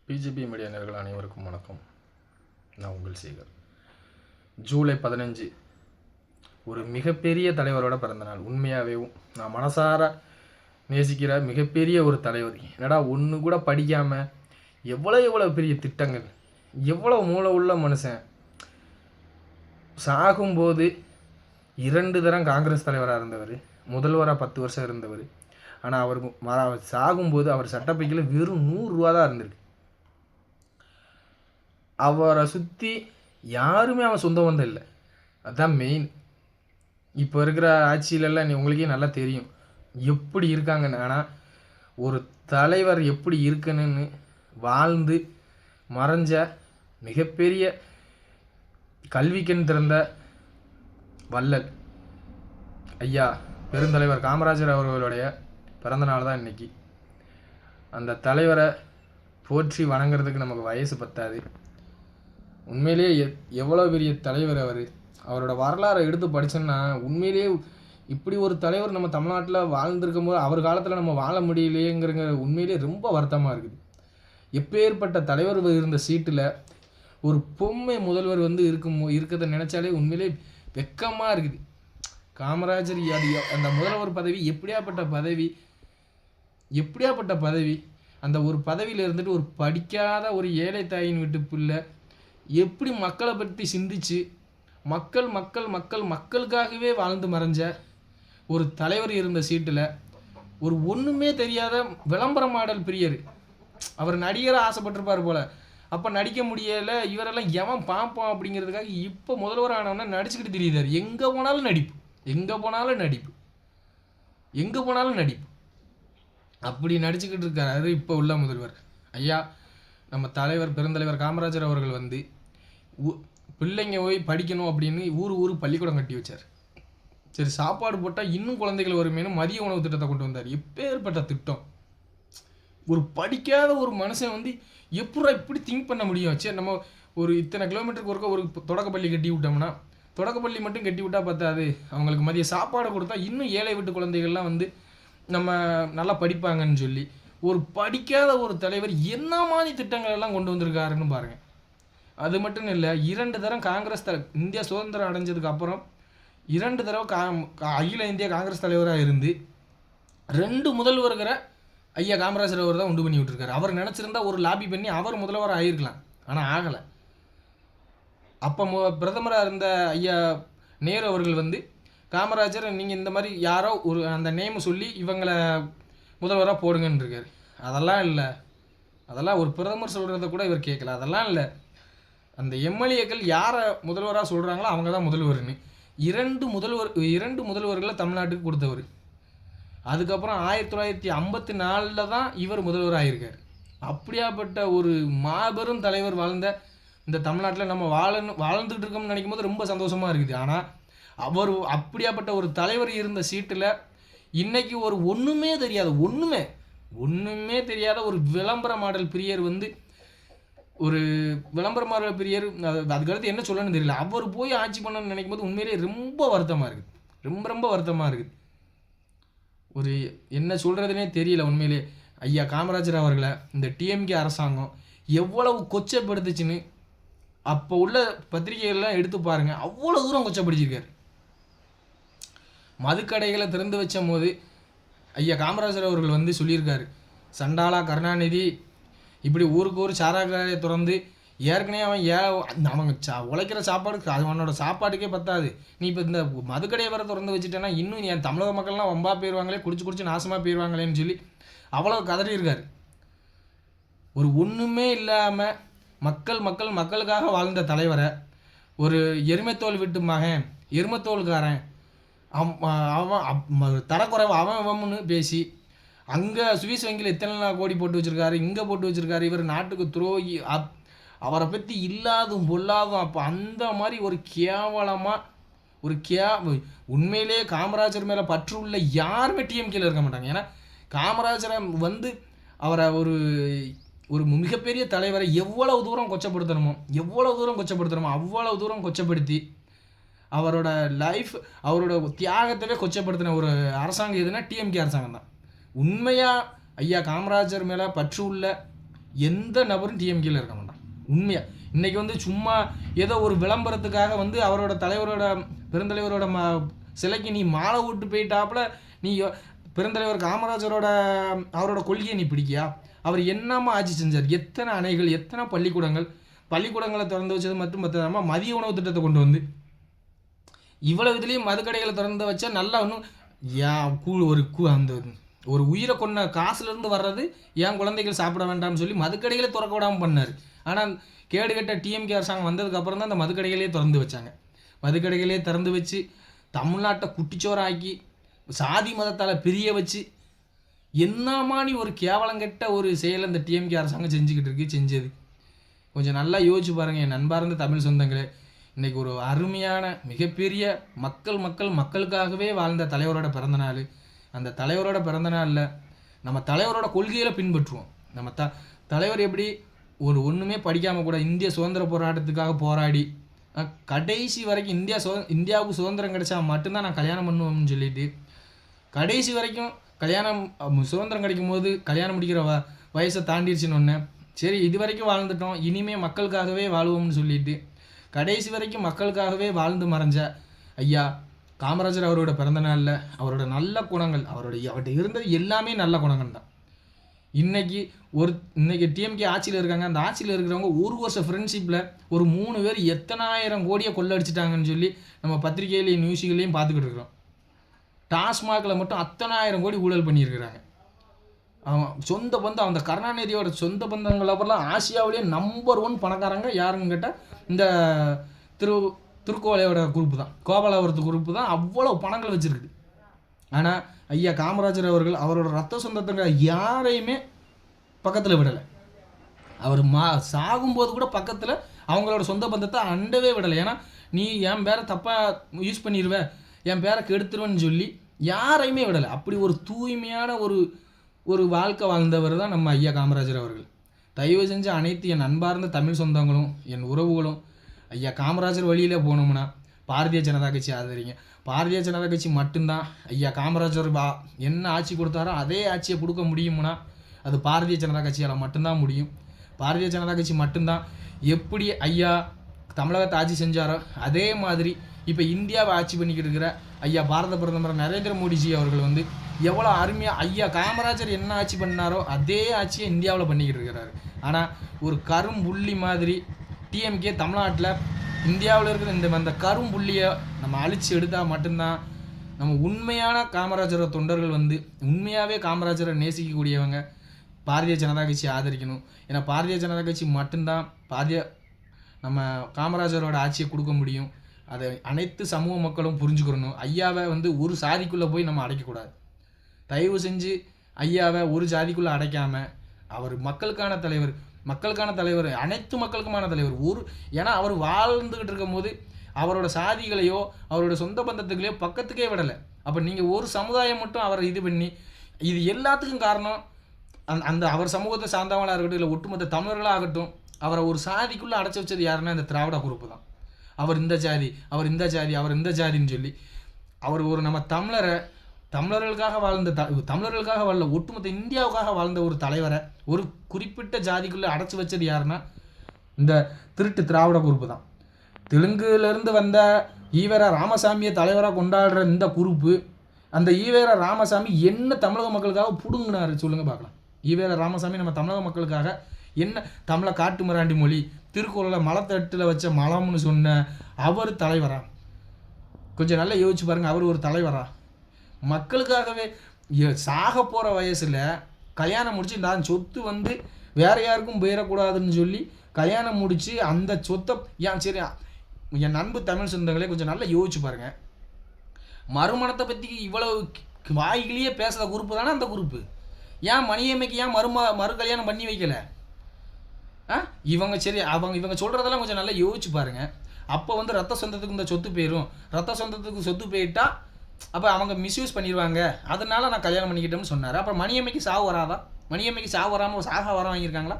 PGP media நேயர்கள் அனைவருக்கும் வணக்கம். நான் உங்கள் சேகர். ஜூலை 15 ஒரு மிகப்பெரிய தலைவரோட பிறந்தநாள். உண்மையாகவே நான் மனசார நேசிக்கிற மிகப்பெரிய ஒரு தலைவர். என்னடா ஒன்று கூட படிக்காமல் எவ்வளோ பெரிய திட்டங்கள், எவ்வளோ மூளை உள்ள மனுஷன். சாகும்போது 2 தரம் காங்கிரஸ் தலைவராக இருந்தவர், முதல்வராக 10 வருஷம் இருந்தவர். ஆனால் அவர் சாகும்போது அவர் சட்டப்பைக்கில் வெறும் 100 ரூபா தான் இருந்திருக்கு. அவரை சுற்றி யாருமே அவன் சொந்த பந்தம் இல்லை. அதுதான் மெயின். இப்போ இருக்கிற ஆட்சியிலெல்லாம் உங்களுக்கே நல்லா தெரியும் எப்படி இருக்காங்கன்னு. ஆனால் ஒரு தலைவர் எப்படி இருக்கணும்னு வாழ்ந்து மறைஞ்ச மிகப்பெரிய கல்விக்கண் திறந்த வள்ளல் ஐயா பெருந்தலைவர் காமராஜர் அவர்களுடைய பிறந்தநாள் தான் இன்றைக்கி. அந்த தலைவரை போற்றி வணங்குறதுக்கு நமக்கு வயசு பத்தாது. உண்மையிலேயே எவ்வளோ பெரிய தலைவர் அவர். அவரோட வரலாறை எடுத்து படித்தோன்னா உண்மையிலேயே இப்படி ஒரு தலைவர் நம்ம தமிழ்நாட்டில் வாழ்ந்துருக்கும் போது அவர் காலத்தில் நம்ம வாழ முடியலையேங்கிற உண்மையிலேயே ரொம்ப வருத்தமாக இருக்குது. எப்பேற்பட்ட தலைவர் இருந்த சீட்டில் ஒரு பொம்மை முதல்வர் இருக்கிறத நினச்சாலே உண்மையிலே வெக்கமாக இருக்குது. காமராஜர் அந்த முதல்வர் பதவி எப்படியாப்பட்ட பதவி. அந்த ஒரு பதவியில் இருந்துட்டு ஒரு படிக்காத ஒரு ஏழை தாயின் வீட்டு பிள்ளை எப்படி மக்களை பற்றி சிந்திச்சு மக்களுக்காகவே வாழ்ந்து மறைஞ்ச ஒரு தலைவர் இருந்த சீட்டில் ஒரு ஒன்றுமே தெரியாத விளம்பர மாடல் பிரியர். அவர் நடிகராக ஆசைப்பட்டிருப்பார் போல். அப்போ நடிக்க முடியலை, இவரெல்லாம் எவன் பார்ப்பான் அப்படிங்கிறதுக்காக இப்போ முதல்வர் ஆனவனா நடிச்சுக்கிட்டு தெரியுதார். எங்கே போனாலும் நடிப்பு அப்படி நடிச்சுக்கிட்டு இருக்காரு இப்போ உள்ள முதல்வர் ஐயா. நம்ம பெருந்தலைவர் காமராஜர் அவர்கள் பிள்ளைங்க போய் படிக்கணும் அப்படின்னு ஊர் பள்ளிக்கூடம் கட்டி வச்சார். சரி, சாப்பாடு போட்டால் இன்னும் குழந்தைகள் வருமேனு மதிய உணவு திட்டத்தை கொண்டு வந்தார். எப்பேற்பட்ட திட்டம். ஒரு படிக்காத ஒரு மனுஷன் இப்படி திங்க் பண்ண முடியும்? சரி, நம்ம ஒரு இத்தனை கிலோமீட்டருக்கு ஒருக்க ஒரு தொடக்கப்பள்ளி கட்டி விட்டோம்னா, தொடக்கப்பள்ளி மட்டும் கட்டி விட்டால் பத்தாது, அவங்களுக்கு மதிய சாப்பாடு கொடுத்தா இன்னும் ஏழை வீட்டு குழந்தைகள்லாம் நம்ம நல்லா படிப்பாங்கன்னு சொல்லி ஒரு படிக்காத ஒரு தலைவர் என்ன மாதிரி திட்டங்கள் எல்லாம் கொண்டு வந்திருக்காருன்னு பாருங்கள். அது மட்டும் இல்லை, 2 தரம் காங்கிரஸ் இந்தியா சுதந்திரம் அடைஞ்சதுக்கு அப்புறம் 2 தடவை அகில இந்திய காங்கிரஸ் தலைவராக இருந்து 2 முதல்வர்கிற ஐயா காமராஜர் அவர் தான் உண்டு பண்ணி விட்டுருக்காரு. அவர் நினச்சிருந்தா ஒரு லாபி பண்ணி அவர் முதல்வராக ஆகிருக்கலாம், ஆனால் ஆகலை. அப்போ பிரதமராக இருந்த ஐயா நேரு அவர்கள் காமராஜர் நீங்கள் இந்த மாதிரி யாரோ ஒரு அந்த நேம் சொல்லி இவங்களை முதல்வராக போடுங்கன்னு இருக்காரு. அதெல்லாம் இல்லை. அதெல்லாம் ஒரு பிரதமர் சொல்கிறத கூட இவர் கேட்கல. அதெல்லாம் இல்லை. அந்த எம்எல்ஏக்கள் யாரை முதல்வராக சொல்கிறாங்களோ அவங்க தான் முதல்வர்னு 2 முதல்வர்களை தமிழ்நாட்டுக்கு கொடுத்தவர். அதுக்கப்புறம் 1954 தான் இவர் முதல்வர் ஆகியிருக்கார். அப்படியாப்பட்ட ஒரு மாபெரும் தலைவர் வாழ்ந்த இந்த தமிழ்நாட்டில் நம்ம வாழ்ந்துக்கிட்டு இருக்கோம்னு நினைக்கும் போது ரொம்ப சந்தோஷமாக இருக்குது. ஆனால் அவர் அப்படியாப்பட்ட ஒரு தலைவர் இருந்த சீட்டில் இன்றைக்கி ஒரு ஒன்றுமே தெரியாத ஒரு விளம்பர மாடல் பிரியர் ஒரு விளம்பர மாடல் பிரியர். அதுக்கடுத்து என்ன சொல்லணும்னு தெரியல. அவர் போய் ஆட்சி பண்ணணும்னு நினைக்கும் போது உண்மையிலே ரொம்ப வருத்தமாக இருக்குது. ரொம்ப வருத்தமாக இருக்குது. ஒரு என்ன சொல்கிறதுனே தெரியல உண்மையிலே. ஐயா காமராஜர் அவர்களை இந்த டிஎம்கே அரசாங்கம் எவ்வளவு கொச்சப்படுத்துச்சுன்னு அப்போ உள்ள பத்திரிகைகள்லாம் எடுத்து பாருங்கள். அவ்வளோ தூரம் கொச்சப்படுத்திருக்காரு. மதுக்கடைகளை திறந்து வச்ச போது ஐயா காமராஜர் அவர்கள் சொல்லியிருக்காரு, சண்டாளா கருணாநிதி இப்படி ஊருக்கு ஒரு சாராக்கடையை திறந்து ஏற்கனவே அவங்க உழைக்கிற சாப்பாடு அவனோட சாப்பாட்டுக்கே பத்தாது, நீ இப்போ இந்த மதுக்கடையை வர திறந்து வச்சுட்டேன்னா இன்னும் என் தமிழக மக்கள்லாம் வம்பா போயிடுவாங்களே, குடிச்சு நாசமாக போயிடுவாங்களேன்னு சொல்லி அவ்வளோ கதறியிருக்காரு. ஒரு ஒன்றுமே இல்லாமல் மக்களுக்காக வாழ்ந்த தலைவரை ஒரு எருமைத்தோல் விட்டு மகன், எருமைத்தோல்காரன், அவன் தரக்குறைவு அவன்னு பேசி அங்கே சுவிஸ் வங்கியில் எத்தனை கோடி போட்டு வச்சுருக்காரு, இங்கே போட்டு வச்சுருக்காரு, இவர் நாட்டுக்கு துரோகி, அவரை பற்றி இல்லாதும் பொல்லாதும். அப்போ அந்த மாதிரி ஒரு கேவலமாக உண்மையிலேயே காமராஜர் மேலே பற்று உள்ள யாருமே டிஎம்கேல இருக்க மாட்டாங்க. ஏன்னா காமராஜரை அவரை ஒரு மிகப்பெரிய தலைவரை எவ்வளவு தூரம் கொச்சப்படுத்தணுமோ அவ்வளவு தூரம் கொச்சப்படுத்தி அவரோட அவரோட தியாகத்தவே கொச்சப்படுத்தின ஒரு அரசாங்கம் எதுனா டிஎம்கே அரசாங்கம் தான். உண்மையாக ஐயா காமராஜர் மேலே பற்று உள்ள எந்த நபரும் டிஎம்கேல இருக்க மாட்டான். உண்மையாக இன்றைக்கி வந்து சும்மா ஏதோ ஒரு விளம்பரத்துக்காக வந்து அவரோட தலைவரோட பெருந்தலைவரோட சிலைக்கு நீ மாலை விட்டு போயிட்டாப்புல நீ பெருந்தலைவர் காமராஜரோட அவரோட கொள்கையை நீ பிடிக்கியா? அவர் என்னமா ஆட்சி செஞ்சார்? எத்தனை அணைகள், எத்தனை பள்ளிக்கூடங்களை திறந்து வச்சது மட்டும் பத்தாம மதிய உணவு திட்டத்தை கொண்டு வந்து இவ்வளவு இதுலேயும் மதுக்கடைகளை திறந்து வச்சா நல்லா இன்னும் அந்த ஒரு உயிரை கொண்ட காசுலேருந்து வர்றது ஏன் குழந்தைகள் சாப்பிட வேண்டாம்னு சொல்லி மதுக்கடைகளே திறக்க விடாமல் பண்ணார். ஆனால் கேடுகட்ட டிஎம்கே அரசாங்கம் வந்ததுக்கப்புறம் தான் அந்த மதுக்கடைகளே திறந்து வச்சாங்க. மதுக்கடைகளே திறந்து வச்சு தமிழ்நாட்டை குட்டிச்சோறாக்கி சாதி மதத்தால் பிரிய வச்சு என்னமானி ஒரு கேவலங்கெட்ட ஒரு செயலை இந்த டிஎம்கே அரசாங்கம் செஞ்சது. கொஞ்சம் நல்லா யோசிச்சு பாருங்கள் என் நண்பார்ந்த தமிழ் சொந்தங்களே. இன்றைக்கி ஒரு அருமையான மிகப்பெரிய மக்களுக்காகவே வாழ்ந்த தலைவரோட பிறந்தநாள். அந்த தலைவரோட பிறந்தநாளில் நம்ம தலைவரோட கொள்கையில் பின்பற்றுவோம். நம்ம தலைவர் எப்படி ஒன்றுமே படிக்காமல் கூட இந்திய சுதந்திர போராட்டத்துக்காக போராடி கடைசி வரைக்கும் இந்தியாவுக்கு சுதந்திரம் கிடைச்சா மட்டும்தான் நான் கல்யாணம் பண்ணுவேன்னு சொல்லிட்டு கடைசி வரைக்கும் சுதந்திரம் கிடைக்கும் போது கல்யாணம் முடிக்கிற வயசை தாண்டிடுச்சுன்னு ஒன்று. சரி, இது வரைக்கும் வாழ்ந்துட்டோம், இனிமேல் மக்களுக்காகவே வாழுவோம்னு சொல்லிட்டு கடைசி வரைக்கும் மக்களுக்காகவே வாழ்ந்து மறைஞ்ச ஐயா காமராஜர் அவரோட பிறந்தநாளில் அவரோட நல்ல குணங்கள் அவர்கிட்ட இருந்தது எல்லாமே நல்ல குணங்கள் தான். இன்னைக்கு டிஎம்கே ஆட்சியில் இருக்காங்க. அந்த ஆட்சியில் இருக்கிறவங்க ஒரு வருஷம் ஃப்ரெண்ட்ஷிப்பில் ஒரு 3 பேர் எத்தனாயிரம் கோடியை கொள்ளடிச்சிட்டாங்கன்னு சொல்லி நம்ம பத்திரிகையிலையும் நியூஸுகளையும் பார்த்துக்கிட்டு இருக்கிறோம். டாஸ்மாகில் மட்டும் அத்தனாயிரம் கோடி ஊழல் பண்ணியிருக்கிறாங்க. அவன் சொந்த பந்தம் அந்த கருணாநிதியோட சொந்த பந்தங்கள் அப்புறம்லாம் ஆசியாவிலேயே நம்பர் 1 பணக்காரங்க யாருன்னு கேட்டால் இந்த திருக்கோலையோட குரூப்பு தான், கோபாலாபுரத்து குரூப்பு தான் அவ்வளோ பணங்கள் வச்சுருக்குது. ஆனால் ஐயா காமராஜர் அவர்கள் அவரோட ரத்த சொந்தத்தை யாரையுமே பக்கத்தில் விடலை. அவர் சாகும்போது கூட பக்கத்தில் அவங்களோட சொந்த பந்தத்தை அண்டவே விடலை. ஏன்னா நீ என் பேரை தப்பாக யூஸ் பண்ணிடுவ, என் பேரை கெடுத்துருவேன்னு சொல்லி யாரையுமே விடலை. அப்படி ஒரு தூய்மையான ஒரு வாழ்க்கை வாழ்ந்தவர் தான் நம்ம ஐயா காமராஜர் அவர்கள். தயவு செஞ்சு அனைத்து என் அன்பார்ந்த தமிழ் சொந்தங்களும் என் உறவுகளும் ஐயா காமராஜர் வழியில் போகணும்னா பாரதிய ஜனதா கட்சி ஆதரிங்க. பாரதிய ஜனதா கட்சி மட்டும்தான் ஐயா காமராஜர் என்ன ஆட்சி கொடுத்தாரோ அதே ஆட்சியை கொடுக்க முடியும்னா அது பாரதிய ஜனதா கட்சியால் மட்டும்தான் முடியும். பாரதிய ஜனதா கட்சி மட்டும்தான் எப்படி ஐயா தமிழகத்தை ஆட்சி செஞ்சாரோ அதே மாதிரி இப்போ இந்தியாவை ஆட்சி பண்ணிக்கிட்டு இருக்கிற ஐயா பாரத பிரதமர் நரேந்திர மோடிஜி அவர்கள் வந்து எவ்வளோ அருமையாக ஐயா காமராஜர் என்ன ஆட்சி பண்ணாரோ அதே ஆட்சியை இந்தியாவில் பண்ணிக்கிட்டு இருக்கிறாரு. ஆனால் ஒரு கரும்புள்ளி மாதிரி டிஎம்கே தமிழ்நாட்டில் இந்தியாவில் இருக்கிற அந்த கரும்புள்ளியை நம்ம அழித்து எடுத்தால் மட்டும்தான் நம்ம உண்மையான காமராஜர் தொண்டர்கள் வந்து உண்மையாகவே காமராஜரை நேசிக்கக்கூடியவங்க பாரதிய ஜனதா கட்சி ஆதரிக்கணும். ஏன்னா பாரதிய ஜனதா கட்சி மட்டும்தான் நம்ம காமராஜரோட ஆட்சியை கொடுக்க முடியும். அதை அனைத்து சமூக மக்களும் புரிஞ்சுக்கிறணும். ஐயாவை வந்து ஒரு சாதிக்குள்ளே போய் நம்ம அடைக்கக்கூடாது. தயவு செஞ்சு ஐயாவை ஒரு ஜாதிக்குள்ளே அடைக்காமல் அவர் மக்களுக்கான தலைவர் அனைத்து மக்களுக்குமான தலைவர். ஏன்னா அவர் வாழ்ந்துக்கிட்டு இருக்கும் போது அவரோட சாதிகளையோ அவரோட சொந்த பந்தத்துக்களையோ பக்கத்துக்கே விடலை. அப்போ நீங்கள் ஒரு சமுதாயம் மட்டும் அவரை இது பண்ணி இது எல்லாத்துக்கும் காரணம் அந்த அவர் சமூகத்தை சார்ந்தவங்களாக இருக்கட்டும் இல்லை ஒட்டுமொத்த தமிழர்களாக ஆகட்டும் அவரை ஒரு சாதிக்குள்ளே அடைச்சி வச்சது யாருன்னா இந்த திராவிட குரூப்பு தான். அவர் இந்த ஜாதின்னு சொல்லி அவர் ஒரு நம்ம தமிழர்களுக்காக வாழல ஒட்டுமொத்த இந்தியாவுக்காக வாழ்ந்த ஒரு தலைவரை ஒரு குறிப்பிட்ட ஜாதிக்குள்ளே அடைச்சி வச்சது யாருன்னா இந்த திருட்டு திராவிட குரூப்பு தான். தெலுங்குலேருந்து வந்த ஈவேரா ராமசாமியை தலைவராக கொண்டாடுற இந்த குரூப்பு அந்த ஈவேரா ராமசாமி என்ன தமிழக மக்களுக்காக புடுங்கினாரு சொல்லுங்கள் பார்க்கலாம். ஈவேரா ராமசாமி நம்ம தமிழக மக்களுக்காக என்ன தமிழை காட்டு மிராண்டி மொழி திருக்குறளில் மலத்தட்டில் வச்ச மலம்னு சொன்ன அவர் தலைவரா? கொஞ்சம் நல்லா யோசிச்சு பாருங்கள். அவர் ஒரு தலைவரா? மக்களுக்காகவே சாக போகிற வயசில் கல்யாணம் முடித்து நான் சொத்து வந்து வேற யாருக்கும் போயிடக்கூடாதுன்னு சொல்லி கல்யாணம் முடித்து அந்த சொத்தை சரி என் நண்பு தமிழ் சொந்தங்களே கொஞ்சம் நல்லா யோசிச்சு பாருங்கள். மறுமணத்தை பற்றி இவ்வளவு வாய்களையே பேசுகிற குரூப்பு தானே அந்த குரூப்பு. ஏன் மணியம்மைக்கு ஏன் மறு கல்யாணம் பண்ணி வைக்கலை? இவங்க சொல்கிறதெல்லாம் கொஞ்சம் நல்லா யோசிச்சு பாருங்கள். அப்போ வந்து ரத்த சொந்தத்துக்கு இந்த சொத்து போயிடும், ரத்த சொந்தத்துக்கு சொத்து போயிட்டா அப்போ அவங்க மிஸ்யூஸ் பண்ணிடுவாங்க, அதனால நான் கல்யாணம் பண்ணிக்கிட்டோம்னு சொன்னார். அப்புறம் மணியம்மைக்கு சாவு வராதா? மணியம்மைக்கு சாவு வராமல் வர வாங்கியிருக்காங்களா?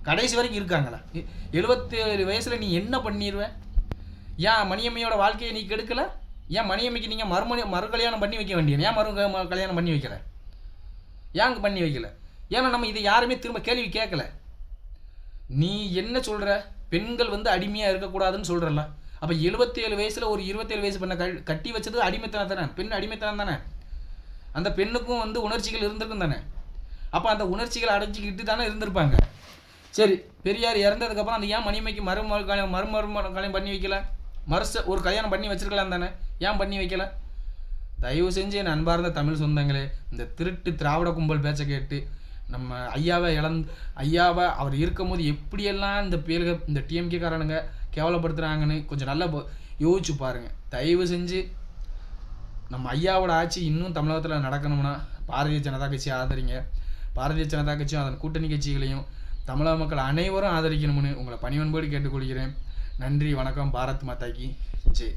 கடைசி வரைக்கும் இருக்காங்களா? 77 வயசில் நீ என்ன பண்ணிடுவேன்? ஏன் மணியம்மையோட வாழ்க்கையை நீ கெடுக்கலை? ஏன் மணியம்மைக்கு நீங்கள் மறு கல்யாணம் பண்ணி வைக்க வேண்டியது? ஏன் கல்யாணம் பண்ணி வைக்கல? ஏன் பண்ணி வைக்கல? ஏன்னா நம்ம இதை யாருமே திரும்ப கேள்வி கேட்கல. நீ என்ன சொல்கிற, பெண்கள் வந்து அடிமையாக இருக்கக்கூடாதுன்னு சொல்கிறல்ல, அப்போ 77 வயசில் ஒரு 27 வயசு பெண்ணை கட்டி வச்சது அடிமைத்தனம் தானே, பெண் அடிமைத்தனம் தானே. அந்த பெண்ணுக்கும் வந்து உணர்ச்சிகள் இருந்திருக்கும் தானே. அப்போ அந்த உணர்ச்சிகளை அடைச்சிக்கிட்டு தானே இருந்திருப்பாங்க. சரி, பெரியார் இறந்ததுக்கப்புறம் அந்த ஏன் மணிமைக்கு கல்யாணம் பண்ணி வைக்கல, ஒரு கல்யாணம் பண்ணி வச்சிருக்கலாம் தானே, ஏன் பண்ணி வைக்கல? தயவு செஞ்சு என் அன்பார்ந்த தமிழ் சொந்தங்களே, இந்த திருட்டு திராவிட கும்பல் பேச்சை கேட்டு நம்ம ஐயாவை அவர் இருக்கும் போது எப்படியெல்லாம் இந்த டிஎம்கே காரனுங்க கேவலப்படுத்துகிறாங்கன்னு கொஞ்சம் நல்லா யோசிச்சு பாருங்கள். தயவு செஞ்சு நம்ம ஐயாவோட ஆட்சி இன்னும் தமிழகத்தில் நடக்கணும்னா பாரதிய ஜனதா கட்சியை ஆதரிங்க. பாரதிய ஜனதா கட்சியும் அதன் கூட்டணி கட்சிகளையும் தமிழக மக்கள் அனைவரும் ஆதரிக்கணும்னு உங்களை பணிவன்போடு கேட்டுக்கொள்கிறேன். நன்றி, வணக்கம். பாரத் மாதா கி ஜெய்.